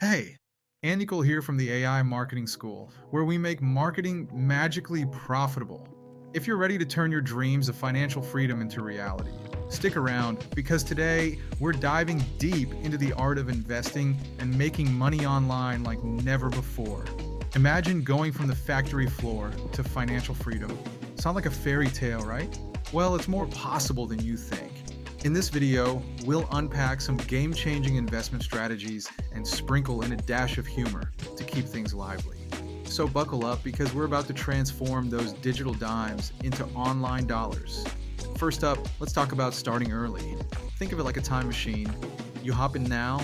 Hey, Anukool here from the AI Marketing School, where we make marketing magically profitable. If you're ready to turn your dreams of financial freedom into reality, stick around because today we're diving deep into the art of investing and making money online like never before. Imagine going from the factory floor to financial freedom. Sound like a fairy tale, right? Well, it's more possible than you think. In this video, we'll unpack some game-changing investment strategies and sprinkle in a dash of humor to keep things lively. So buckle up because we're about to transform those digital dimes into online dollars. First up, let's talk about starting early. Think of it like a time machine. You hop in now,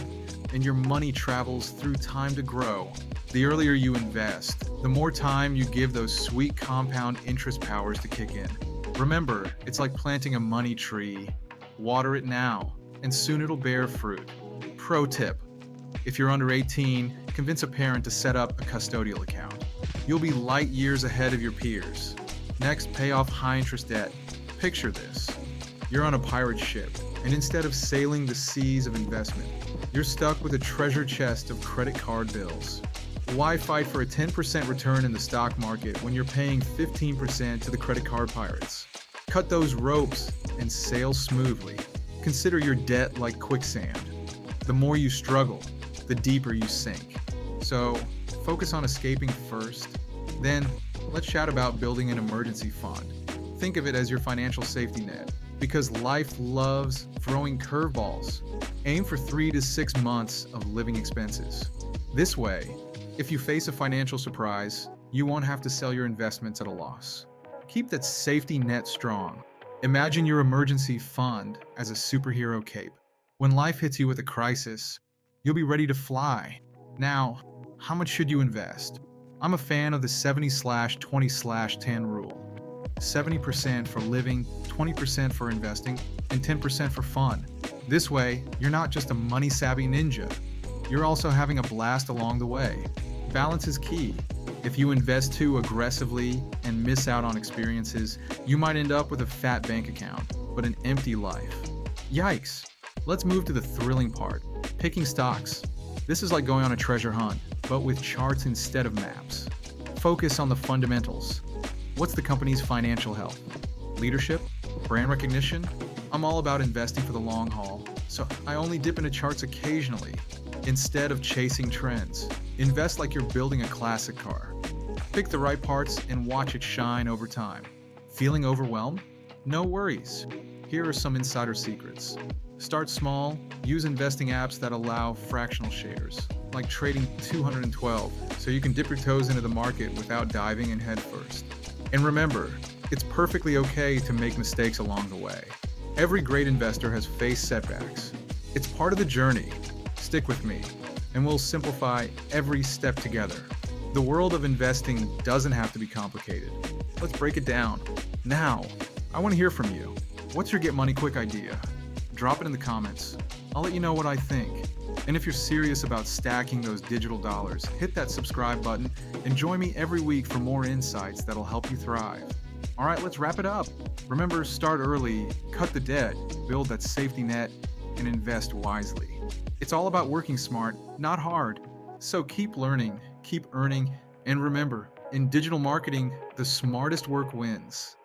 and your money travels through time to grow. The earlier you invest, the more time you give those sweet compound interest powers to kick in. Remember, it's like planting a money tree. Water it now, and soon it'll bear fruit. Pro tip: if you're under 18, convince a parent to set up a custodial account. You'll be light years ahead of your peers. Next, pay off high interest debt. Picture this: you're on a pirate ship, and instead of sailing the seas of investment, you're stuck with a treasure chest of credit card bills. Why fight for a 10% return in the stock market when you're paying 15% to the credit card pirates? Cut those ropes and sail smoothly. Consider your debt like quicksand. The more you struggle, the deeper you sink. So, focus on escaping first. Then, let's chat about building an emergency fund. Think of it as your financial safety net, because life loves throwing curveballs. Aim for 3 to 6 months of living expenses. This way, if you face a financial surprise, you won't have to sell your investments at a loss. Keep that safety net strong. Imagine your emergency fund as a superhero cape. When life hits you with a crisis, you'll be ready to fly. Now, how much should you invest? I'm a fan of the 70/20/10 rule. 70% for living, 20% for investing, and 10% for fun. This way, you're not just a money-savvy ninja. You're also having a blast along the way. Balance is key. If you invest too aggressively and miss out on experiences, you might end up with a fat bank account, but an empty life. Yikes! Let's move to the thrilling part: picking stocks. This is like going on a treasure hunt, but with charts instead of maps. Focus on the fundamentals. What's the company's financial health? Leadership? Brand recognition? I'm all about investing for the long haul, so I only dip into charts occasionally. Instead of chasing trends, invest like you're building a classic car. Pick the right parts and watch it shine over time. Feeling overwhelmed? No worries. Here are some insider secrets. Start small. Use investing apps that allow fractional shares, like Trading 212, so you can dip your toes into the market without diving in headfirst. And remember, it's perfectly okay to make mistakes along the way. Every great investor has faced setbacks. It's part of the journey. Stick with me, and we'll simplify every step together. The world of investing doesn't have to be complicated. Let's break it down. Now, I want to hear from you. What's your get money quick idea? Drop it in the comments. I'll let you know what I think. And if you're serious about stacking those digital dollars, hit that subscribe button and join me every week for more insights that'll help you thrive. All right, let's wrap it up. Remember, start early, cut the debt, build that safety net, and invest wisely. It's all about working smart, not hard. So keep learning, keep earning, and remember, in digital marketing, the smartest work wins.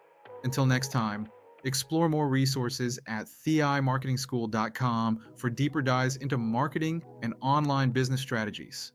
Until next time, explore more resources at theimarketingschool.com for deeper dives into marketing and online business strategies.